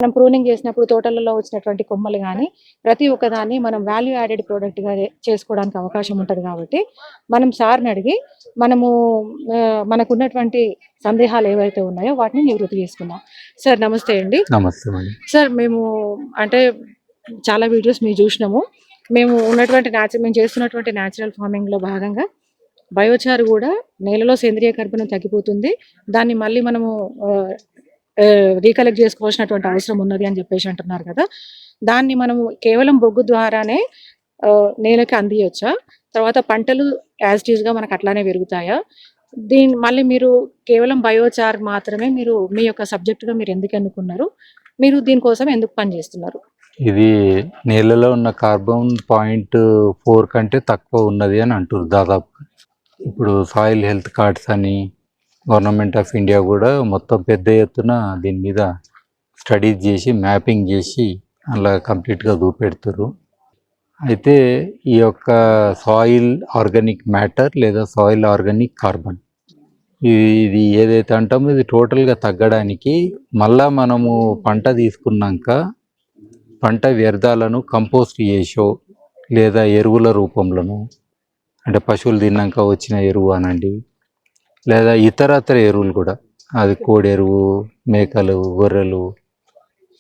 మనం ప్రూనింగ్ చేసినప్పుడు తోటలలో వచ్చినటువంటి కొమ్మలు గానీ, ప్రతి ఒక్కదాన్ని మనం వాల్యూ యాడెడ్ ప్రొడక్ట్‌గా చేసుకోవడానికి అవకాశం ఉంటది కాబట్టి, మనం సార్‌ని అడిగి మనము మనకున్నటువంటి సందేహాలు ఏవైతే ఉన్నాయో వాటిని నివృత్తి చేసుకుందాం. సార్ నమస్తే అండి. నమస్తే మేడం. సార్ మేము అంటే చాలా వీడియోస్ మేము చూసినాము. మేము చేస్తున్నటువంటి న్యాచురల్ ఫార్మింగ్‌లో భాగంగా బయోచార్ గూడా నేలలో సేంద్రియ కర్బనం తగ్గిపోతుంది. దాన్ని మళ్ళీ మనము ఆహ్, రీకలెక్ట్ చేసుకోవాల్సినటువంటి అవసరం ఉన్నది అని చెప్పేసి అంటున్నారు కదా! దాన్ని మనము కేవలం బొగ్గు ద్వారానే నేలకి అందియొచ్చా? తర్వాత పంటలు యాజ్ ఇట్ ఈస్‌గా మనకు అట్లానే పెరుగుతాయా? మళ్ళీ మీరు కేవలం బయోచార్ మాత్రమే మీరు మీ యొక్క సబ్జెక్ట్‌గా మీరు ఎందుకు ఎన్నుకున్నారు? మీరు దీనికోసం ఎందుకు పని చేస్తున్నారు? ఇది నేలలో ఉన్న కార్బన్ 0.4 కంటే తక్కువ ఉన్నది అని అంటున్నారు దాదాపుగా. ఇప్పుడు సాయిల్ హెల్త్ కార్డ్స్ అని గవర్నమెంట్ ఆఫ్ ఇండియా కూడా మొత్తం పెద్ద ఎత్తున దీని మీద స్టడీస్ చేసి మ్యాపింగ్ చేసి అలా కంప్లీట్గా చూపెడుతున్నారు. అయితే ఈ యొక్క సాయిల్ ఆర్గానిక్ మ్యాటర్ లేదా సాయిల్ ఆర్గానిక్ కార్బన్ ఇది ఏదైతే అంటామో ఇది టోటల్గా తగ్గడానికి మళ్ళా మనము పంట తీసుకున్నాక పంట వ్యర్థాలను కంపోస్ట్ చేసో లేదా ఎరువుల రూపంలోనూ అంటే పశువులు తిన్నాక వచ్చిన ఎరువు అనండి లేదా ఇతరత్ర ఎరువులు కూడా అది కోడి ఎరువు మేకలు గొర్రెలు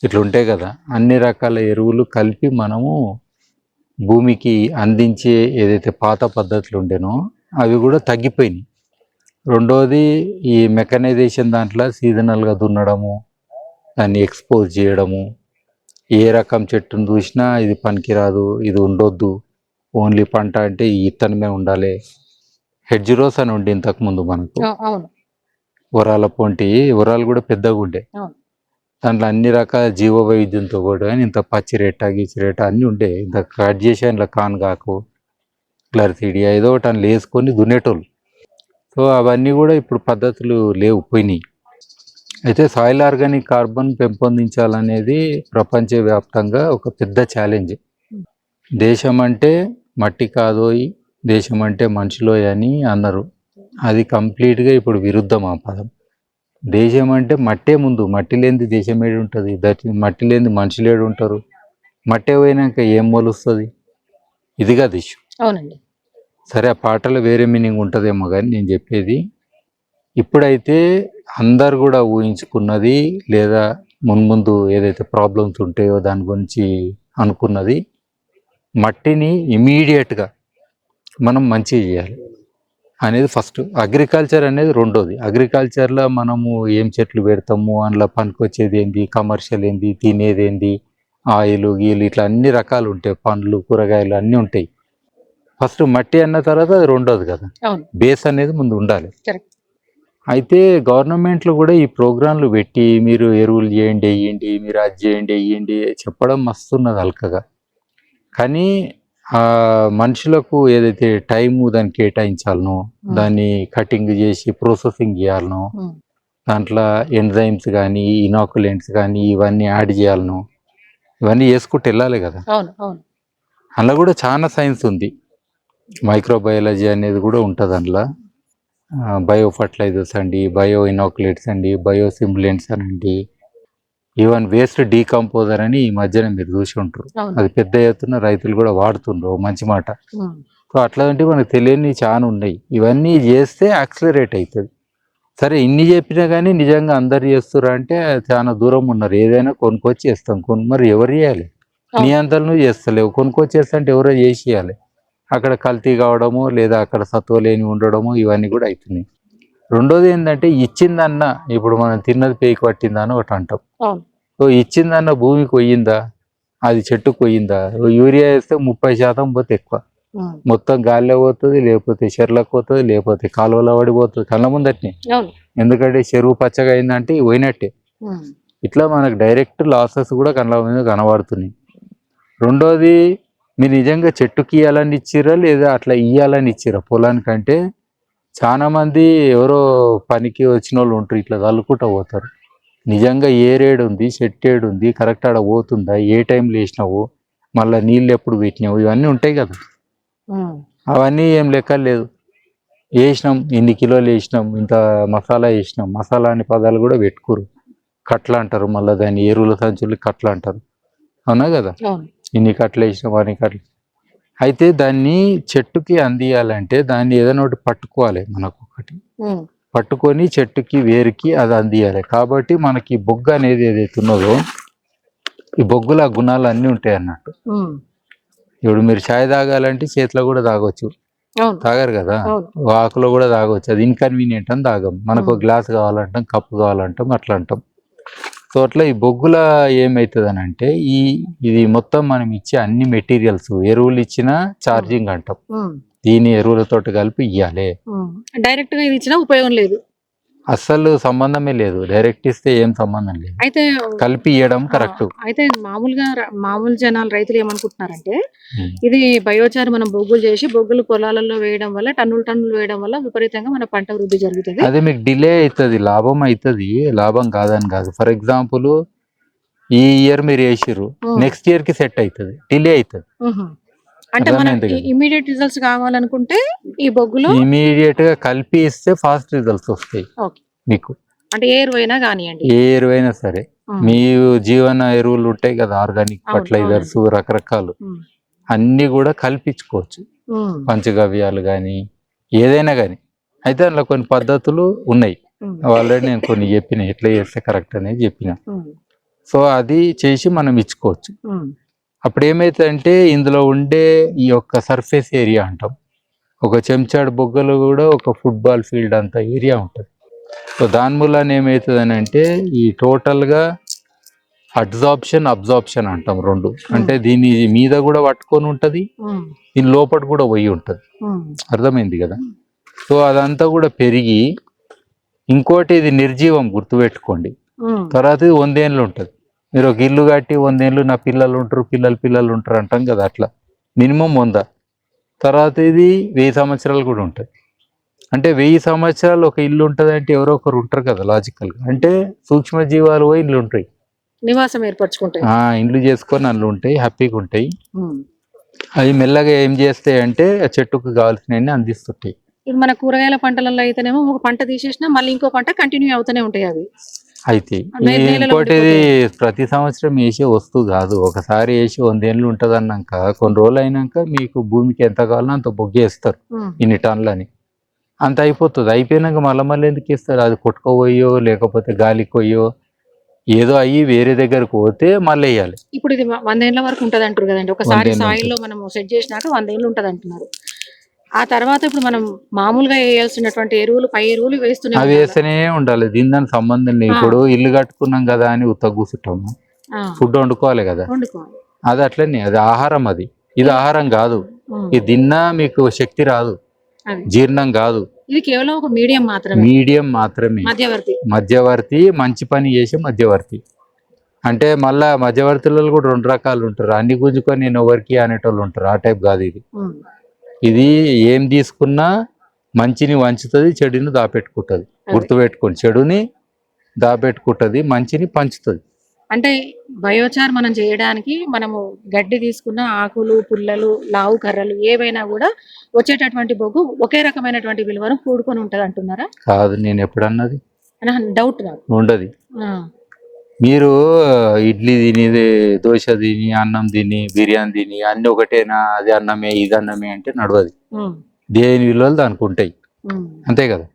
ఇట్లా ఉంటాయి కదా అన్ని రకాల ఎరువులు కలిపి మనము భూమికి అందించే ఏదైతే పాత పద్ధతులు ఉండేనో అవి కూడా తగ్గిపోయినాయి. రెండోది ఈ మెకనైజేషన్ దాంట్లో సీజనల్గా దున్నడము దాన్ని ఎక్స్పోజ్ చేయడము ఏ రకం చెట్టును చూసినా ఇది పనికిరాదు ఇది ఉండొద్దు ఓన్లీ పంట అంటే ఈ ఇత్తనమే ఉండాలి. హెడ్జ్ రోస్ అని ఉండే ఇంతకుముందు మనకు వరాల పొంటి వరాలు కూడా పెద్దగా ఉండే దాంట్లో అన్ని రకాల జీవ వైవిధ్యంతో కూడా ఇంత పచ్చిరేట గీచిరేట అన్నీ ఉండే ఇంత కట్ చేసి అందులో కాన్గాకు క్లర్సిడియా ఏదో ఒకటి అందులో వేసుకొని దున్నేటోళ్ళు. సో అవన్నీ కూడా ఇప్పుడు పద్ధతులు లేవు పోయినాయి. అయితే సాయిల్ ఆర్గానిక్ కార్బన్ పెంపొందించాలనేది ప్రపంచవ్యాప్తంగా ఒక పెద్ద ఛాలెంజ్. దేశం అంటే మట్టి కాదోయి దేశం అంటే మనుషులోయ్ అని అన్నారు. అది కంప్లీట్గా ఇప్పుడు విరుద్ధం ఆ పదం. దేశం అంటే మట్టే ముందు మట్టి లేనిది దేశం ఏడు ఉంటుంది మట్టి లేనిది మనుషులు ఏడు ఉంటారు మట్టే పోయినాక ఏం మొలుస్తుంది ఇదిగా దేశం. అవునండి. సరే ఆ పాటలో వేరే మీనింగ్ ఉంటుందేమో కానీ నేను చెప్పేది ఇప్పుడైతే అందరు కూడా ఊహించుకున్నది లేదా మున్ముందు ఏదైతే ప్రాబ్లమ్స్ ఉంటాయో దాని గురించి అనుకున్నది మట్టిని ఇమీడియట్గా మనం మంచిగా చేయాలి అనేది ఫస్ట్. అగ్రికల్చర్ అనేది రెండోది. అగ్రికల్చర్లో మనము ఏం చెట్లు పెడతాము అందులో పనికొచ్చేది ఏంది కమర్షియల్ ఏంది తినేది ఏంది ఆయిల్ గీలు ఇట్లా అన్ని రకాలు ఉంటాయి పండ్లు కూరగాయలు అన్నీ ఉంటాయి. ఫస్ట్ మట్టి అన్న తర్వాత అది రెండోది కదా బేస్ అనేది ముందు ఉండాలి. అయితే గవర్నమెంట్లో కూడా ఈ ప్రోగ్రాంలు పెట్టి మీరు ఎరువులు చేయండి వేయండి మీరు అది చేయండి వేయండి చెప్పడం మస్తున్నది అల్కగా. కానీ మనుషులకు ఏదైతే టైము దాన్ని కేటాయించాలనో దాన్ని కటింగ్ చేసి ప్రాసెసింగ్ చేయాలనో దాంట్లో ఎంజైమ్స్ కానీ ఇనాకులెంట్స్ కానీ ఇవన్నీ యాడ్ చేయాలనో ఇవన్నీ వేసుకుంటూ వెళ్ళాలి కదా. అందులో కూడా చాలా సైన్స్ ఉంది. మైక్రోబయాలజీ అనేది కూడా ఉంటుంది అందులో. బయో ఫర్టిలైజర్స్ అండి బయో ఇనాకులేట్స్ అండి బయో సిమ్యులెంట్స్ అనండి ఈవెన్ వేస్ట్ డీకంపోజర్ అని ఈ మధ్యన మీరు చూసి ఉంటారు. అది పెద్ద ఎత్తున రైతులు కూడా వాడుతుండ్రు మంచి మాట. సో అట్లాంటి మనకు తెలియని చాలా ఉన్నాయి. ఇవన్నీ చేస్తే యాక్సిలరేట్ అవుతుంది. సరే ఇన్ని చెప్పినా కానీ నిజంగా అందరు చేస్తున్నారు అంటే చాలా దూరం ఉన్నారు. ఏదైనా కొనుక్కొచ్చి చేస్తాం మరి ఎవరు చేయాలి నీ అంతలు నువ్వు చేస్తలేవు కొనుక్కొచ్చి చేస్తా అంటే ఎవరో చేసేయాలి. అక్కడ కల్తీ కావడము లేదా అక్కడ సత్వ లేని ఉండడము ఇవన్నీ కూడా అవుతున్నాయి. రెండోది ఏంటంటే ఇచ్చిందన్న ఇప్పుడు మనం తిన్నది పేకి పట్టిందా అని ఒకటి అంటాం. సో ఇచ్చిందన్న భూమికి పోయిందా అది చెట్టుకు పోయిందా. యూరియా వేస్తే 30% పోతే ఎక్కువ మొత్తం గాలిలో పోతుంది లేకపోతే చెర్లకు పోతుంది లేకపోతే కాలువలో పడిపోతుంది కళ్ళ ముందట్నే. ఎందుకంటే చెరువు పచ్చగా అయిందంటే పోయినట్టే. ఇట్లా మనకు డైరెక్ట్ లాసెస్ కూడా కళ్ళ మీద కనబడుతున్నాయి. రెండోది మీరు నిజంగా చెట్టుకి ఇవ్వాలని ఇచ్చిరా లేదా అట్లా ఇవ్వాలని ఇచ్చిరా పొలానికంటే చాలా మంది ఎవరో పనికి వచ్చిన వాళ్ళు ఉంటారు ఇట్లా చల్లుకుంటూ పోతారు. నిజంగా ఏ రేడు ఉంది చెట్టు ఏడు ఉంది కరెక్ట్ ఆడ పోతుందా ఏ టైంలో వేసినావు మళ్ళీ నీళ్ళు ఎప్పుడు పెట్టినావు ఇవన్నీ ఉంటాయి కదా. అవన్నీ ఏం లెక్క లేదు. వేసినాం ఇన్ని కిలోలు వేసినాం ఇంత మసాలా వేసినాం మసాలా అనే పదాలు కూడా పెట్టుకోరు. కట్ల అంటారు, మళ్ళీ దాన్ని ఎరువుల సంచులు కట్ల అంటారు, అవునా కదా? అవును. ఇన్ని కట్టలు వేసినాం అన్ని కట్టలు. అయితే దాన్ని చెట్టుకి అందియాలంటే దాన్ని ఏదైనా ఒకటి పట్టుకోవాలి, మనకు ఒకటి ఉమ్, పట్టుకొని చెట్టుకి వేరుకి అది అందియాలి. కాబట్టి మనకి బొగ్గు అనేది ఏదైతే ఉన్నదో ఈ బొగ్గుల గుణాలు అన్నీ ఉంటాయి అన్నట్టు. ఉమ్, ఇప్పుడు మీరు ఛాయ్ తాగాలంటే చేతిలో కూడా తాగొచ్చు, అవును. తాగరు కదా, అవును. ఆకులో కూడా తాగొచ్చు. అది ఇన్కన్వీనియంట్ అని తాగం. మనకు గ్లాస్ కావాలంటాం, కప్పు కావాలంటాం, అట్లా అంటాం. సో అట్లా ఈ బొగ్గుల ఏమవుతుంది అని అంటే ఇది మొత్తం మనం ఇచ్చే అన్ని మెటీరియల్స్ ఎరువులు ఇచ్చిన ఛార్జింగ్ అంటాం. ఉమ్, దీని ఎరువులతోటి కలిపి ఇవ్వాలి. డైరెక్ట్ గా ఇది ఇచ్చినా ఉపయోగం లేదు, అస్సలు సంబంధమే లేదు. డైరెక్ట్ ఇస్తే ఏం సంబంధం లేదు, అయితే కలిపి ఇవ్వడం కరెక్ట్. అయితే మామూలు జనాలు రైతులు ఏమనుకుంటున్నారంటే ఇది బయోచార్ మనం బొగ్గులు చేసి బొగ్గులు పొలాలలో వేయడం వల్ల టన్నులు వేయడం వల్ల విపరీతంగా మన పంట వృద్ధి జరుగుతుంది. అదే మీకు డిలే అవుతుంది, లాభం అవుతుంది, లాభం కాదని కాదు. ఫర్ ఎగ్జాంపుల్ ఈ ఇయర్ మీరు వేసిర్రు, నెక్స్ట్ ఇయర్ కి సెట్ అవుతుంది, డిలే అవుతుంది. అంటే మనం ఇమీడియట్ రిజల్ట్స్ కావాలనుకుంటే ఈ బొగ్గులో ఇమీడియట్ గా కలిపి ఇస్తే ఫాస్ట్ రిజల్ట్స్ వస్తాయి మీకు. అంటే ఏ ఎరువైనా కానివ్వండి, ఏ ఎరువైనా సరే, మీ జీవన ఎరువులు ఉంటాయి కదా, ఆర్గానిక్ ఫర్టిలైజర్స్ రకరకాలు, అన్ని కూడా కల్పించుకోవచ్చు. పంచగవ్యాలు కానీ ఏదైనా కానీ. అయితే అందులో కొన్ని పద్ధతులు ఉన్నాయి, ఆల్రెడీ నేను కొన్ని చెప్పిన, ఎట్లా చేస్తే కరెక్ట్ అనేది చెప్పిన. సో అది చేసి మనం ఇచ్చుకోవచ్చు. అప్పుడు ఏమైతుందంటే ఇందులో ఉండే ఈ యొక్క సర్ఫేస్ ఏరియా అంటాం, ఒక చెంచాడు బొగ్గలు కూడా ఒక ఫుట్బాల్ ఫీల్డ్ అంత ఏరియా ఉంటుంది. సో దాని మూలాన ఏమవుతుంది అని అంటే ఈ టోటల్గా అబ్జార్ప్షన్ అంటాం రెండు. అంటే దీని మీద కూడా పట్టుకొని ఉంటుంది, దీని లోపల కూడా పోయి ఉంటుంది. అర్థమైంది కదా? సో అదంతా కూడా పెరిగి, ఇంకోటి ఇది నిర్జీవం గుర్తుపెట్టుకోండి. తర్వాత ఇది 100 ఏళ్ళు ఉంటుంది. మీరు ఒక ఇల్లు కట్టి 100 ఏళ్ళు నా పిల్లలు ఉంటారు, పిల్లలు ఉంటారు అంటాం కదా, అట్లా మినిమం 100. తర్వాత ఇది 1000 సంవత్సరాలు కూడా ఉంటుంది. అంటే 1000 సంవత్సరాలు ఒక ఇల్లు ఉంటుంది అంటే ఎవరో ఒకరు ఉంటారు కదా లాజికల్గా. అంటే సూక్ష్మజీవాలు పోయి ఇల్లు ఉంటాయి, నివాసం ఏర్పరచుకుంటాయి, ఇండ్లు చేసుకొని అందులో ఉంటాయి, హ్యాపీగా ఉంటాయి. అవి మెల్లగా ఏం చేస్తాయి అంటే చెట్టుకు కావాల్సినవన్నీ అందిస్తుంటాయి. ఇప్పుడు మన కూరగాయల పంటలలో అయితేనేమో ఒక పంట తీసేసినా మళ్ళీ ఇంకో పంట కంటిన్యూ అవుతూనే ఉంటాయి అవి. అయితే ఇంకోటి ప్రతి సంవత్సరం వేసే వస్తువు కాదు. ఒకసారి వేసి 100 ఏళ్ళు ఉంటుంది అన్నాక కొన్ని రోజులు అయినాక మీకు భూమికి ఎంత కావాలో అంత బొగ్గేస్తారు, ఇన్ని టన్నులని, అంత అయిపోతుంది. అయిపోయినాక మళ్ళీ ఎందుకు ఇస్తారు? అది కొట్టుకోపోయో లేకపోతే గాలికి పోయో ఏదో అయ్యి వేరే దగ్గరకు పోతే మళ్ళీ వేయాలి. ఇప్పుడు ఇది 100 ఏళ్ళ వరకు ఉంటుంది అంటారు కదండి, ఒకసారి సాయిల్లో మనం సెట్ చేసినాక 100 ఏళ్ళు ఉంటుంది అంటున్నారు. ఆ తర్వాత ఇప్పుడు మనం మామూలుగా వేయాల్సినటువంటి ఎరువులు, పై ఎరువులు అవి వేస్తూనే ఉండాలి. దీని దానికి సంబంధం లేదు. ఇప్పుడు ఇల్లు కట్టుకున్నాం కదా అని ఉత్త కూర్చుంటాము, ఫుడ్ వండుకోవాలి కదా, అది అట్లనే, అది ఆహారం. ఇది ఆహారం కాదు. ఇది తిన్నా మీకు శక్తి రాదు, జీర్ణం కాదు. ఇది కేవలం ఒక మీడియం మాత్రమే, మధ్యవర్తి, మంచి పని చేసే మధ్యవర్తి. అంటే మళ్ళా మధ్యవర్తులలో కూడా 2 రకాలు ఉంటారు. అన్ని గుంజుకొని నేను ఎవరికి అనేటోళ్ళు ఉంటారు, ఆ టైప్ కాదు ఇది. ఇది ఏం తీసుకున్నా మంచిని వంచుతుంది, చెడుని దాపెట్టుకుంటుంది. గుర్తుపెట్టుకోండి, చెడుని దాపెట్టుకుంటుంది, మంచిని పంచుతుంది. అంటే బయోచార్ మనం చేయడానికి మనము గడ్డి తీసుకున్న ఆకులు, పుల్లలు, లావు కర్రలు ఏవైనా కూడా వచ్చేటటువంటి బొగ్గు ఒకే రకమైనటువంటి విలువను కూడుకొని ఉంటది అంటున్నారా? కాదు, నేను ఎప్పుడన్నది డౌట్ నాకు ఉండదు. మీరు ఇడ్లీ తిని, దోశ తిని, అన్నం తిని, బిర్యానీ తిని అన్ని ఒకటేనా, అది అన్నమే ఇది అన్నమే అంటే నడవదు. దేని విలువలు దానికి ఉంటాయి, అంతే కదా?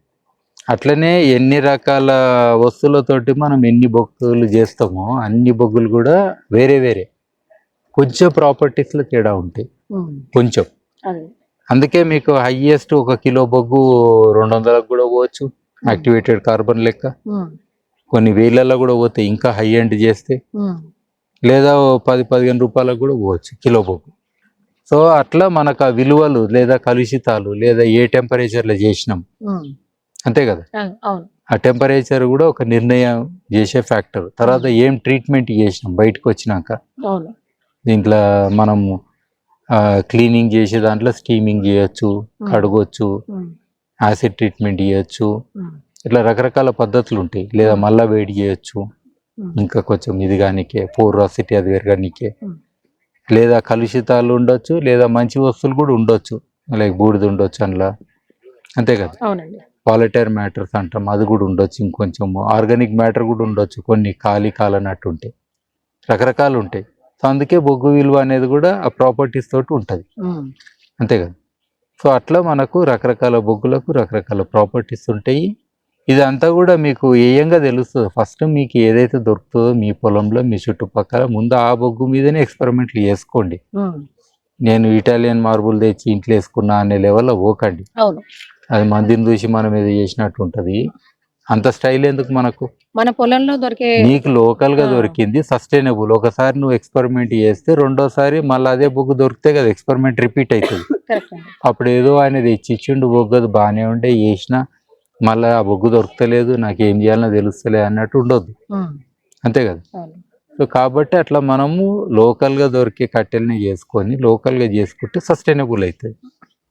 అట్లనే ఎన్ని రకాల వస్తువులతోటి మనం ఎన్ని బొగ్గులు చేస్తామో అన్ని బొగ్గులు కూడా వేరే వేరే కొంచెం ప్రాపర్టీస్లో తేడా ఉంటాయి, కొంచెం. అందుకే మీకు హైయెస్ట్ 1 కిలో బొగ్గు 200లకు కూడా పోవచ్చు, యాక్టివేటెడ్ కార్బన్ లెక్క. కొన్ని వేలల్లో కూడా పోతాయి ఇంకా హై ఎండ్ చేస్తే, లేదా 10-15 రూపాయలకు కూడా పోవచ్చు కిలో బొగ్గు. సో అట్లా మనకు ఆ విలువలు లేదా కలుషితాలు లేదా ఏ టెంపరేచర్లో చేసినాం, అంతే కదా, ఆ టెంపరేచర్ కూడా ఒక నిర్ణయం చేసే ఫ్యాక్టర్. తర్వాత ఏం ట్రీట్మెంట్ చేసినాం బయటకు వచ్చినాక, దీంట్లో మనము క్లీనింగ్ చేసే దాంట్లో స్టీమింగ్ చేయొచ్చు, కడగొచ్చు, యాసిడ్ ట్రీట్మెంట్ చేయొచ్చు, ఇట్లా రకరకాల పద్ధతులు ఉంటాయి. లేదా మళ్ళా వేడి చేయొచ్చు, ఇంకా కొంచెం ఇది కానీకే, పోరోసిటీ అది పెరగనీకే. లేదా కలుషితాలు ఉండొచ్చు, లేదా మంచి వస్తువులు కూడా ఉండొచ్చు, లైక్ బూడిద ఉండొచ్చు అందులో, అంతే కదా. వాలటైర్ మ్యాటర్స్ అంటాం, అది కూడా ఉండొచ్చు, ఇంకొంచెం ఆర్గానిక్ మ్యాటర్ కూడా ఉండొచ్చు, కొన్ని కాలనట్టు ఉంటాయి, రకరకాలు ఉంటాయి. సో అందుకే బొగ్గు విలువ అనేది కూడా ఆ ప్రాపర్టీస్ తోటి ఉంటుంది, అంతే కదా. సో అట్లా మనకు రకరకాల బొగ్గులకు రకరకాల ప్రాపర్టీస్ ఉంటాయి. ఇదంతా కూడా మీకు ఏయంగా తెలుస్తుంది. ఫస్ట్ మీకు ఏదైతే దొరుకుతుందో మీ పొలంలో మీ చుట్టుపక్కల ముందు ఆ బొగ్గు మీదనే ఎక్స్పెరిమెంట్లు చేసుకోండి. నేను ఇటాలియన్ మార్బుల్ తెచ్చి ఇంట్లో వేసుకున్నా అనే లెవెల్లో పోకండి. అవును, అది మందిని చూసి మనం ఏదో చేసినట్టు ఉంటుంది. అంత స్టైల్ ఎందుకు మనకు? మన పొలంలో దొరికే నీకు లోకల్ గా దొరికింది సస్టైనబుల్. ఒకసారి నువ్వు ఎక్స్పెరిమెంట్ చేస్తే రెండోసారి మళ్ళీ అదే బొగ్గు దొరికితే కదా ఎక్స్పెరిమెంట్ రిపీట్ అవుతుంది. కరెక్ట్. అప్పుడు ఏదో ఆయన తెచ్చిచ్చిండు బొగ్గు, అది బాగానే ఉండే చేసిన, మళ్ళీ ఆ బొగ్గు దొరకలేదు, నాకు ఏం చేయాలనో తెలుస్తలే అన్నట్టు ఉండొద్దు, అంతే కదా. సో కాబట్టి అట్లా మనము లోకల్గా దొరికే కట్టెల్ని చేసుకొని లోకల్గా చేసుకుంటే సస్టైనబుల్ అవుతుంది.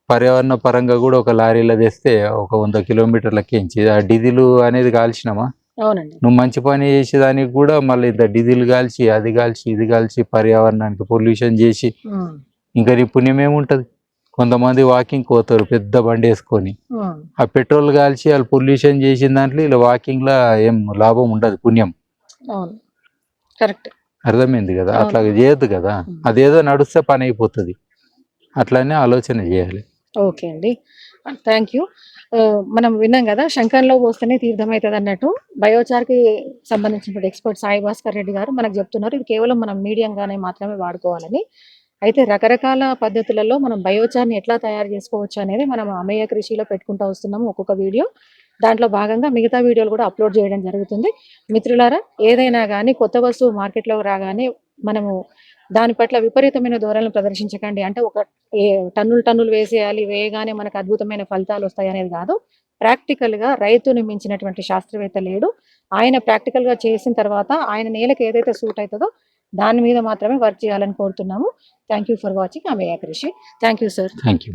పర్యావరణ పరంగా కూడా ఒక లారీలో తెస్తే ఒక 100 కిలోమీటర్లకి ఎంచి ఆ డీజిల్ అనేది కాల్చినామా, అవునండి, నువ్వు మంచి పని చేసేదానికి కూడా మళ్ళీ ఇంత డీజిల్ కాల్చి అది కాల్చి ఇది కాల్చి పర్యావరణానికి పొల్యూషన్ చేసి ఇంకా నీ పుణ్యం ఏముంటుంది? కొంతమంది వాకింగ్ పోతారు పెద్ద బండి వేసుకొని, ఆ పెట్రోల్ కాల్చి వాళ్ళు పొల్యూషన్ చేసిన దాంట్లో ఇలా వాకింగ్లో ఏం లాభం ఉండదు, పుణ్యం. అవును, కరెక్ట్, అర్థమైంది కదా. అట్లా చేయొద్దు కదా, అదేదో నడుస్తే పని అయిపోతుంది, అట్లానే ఆలోచన చేయాలి. ఓకే అండి, థ్యాంక్ యూ. మనం విన్నాం కదా, శంకర్లో పోస్తేనే తీర్థం అవుతుంది అన్నట్టు బయోచార్కి సంబంధించిన ఎక్స్పర్ట్ సాయి భాస్కర్ రెడ్డి గారు మనకు చెప్తున్నారు ఇది కేవలం మనం మీడియంగానే మాత్రమే వాడుకోవాలని. అయితే రకరకాల పద్ధతులలో మనం బయోచార్ని ఎట్లా తయారు చేసుకోవచ్చు అనేది మనం అమేయ కృషిలో పెట్టుకుంటూ వస్తున్నాము ఒక్కొక్క వీడియో. దాంట్లో భాగంగా మిగతా వీడియోలు కూడా అప్లోడ్ చేయడం జరుగుతుంది. మిత్రులారా, ఏదైనా కానీ కొత్త వస్తువు మార్కెట్లోకి రాగానే మనము దాని పట్ల విపరీతమైన ధోరణులు ప్రదర్శించకండి. అంటే ఒక టన్నులు వేసేయాలి, వేయగానే మనకు అద్భుతమైన ఫలితాలు వస్తాయి అనేది కాదు. ప్రాక్టికల్గా రైతుని మించినటువంటి శాస్త్రవేత్త లేడు. ఆయన ప్రాక్టికల్గా చేసిన తర్వాత ఆయన నేలకు ఏదైతే సూట్ అవుతుందో దాని మీద మాత్రమే వర్క్ చేయాలని కోరుతున్నాము. థ్యాంక్ యూ ఫర్ వాచింగ్ అమేయ కృషి. Thank you sir. Thank you.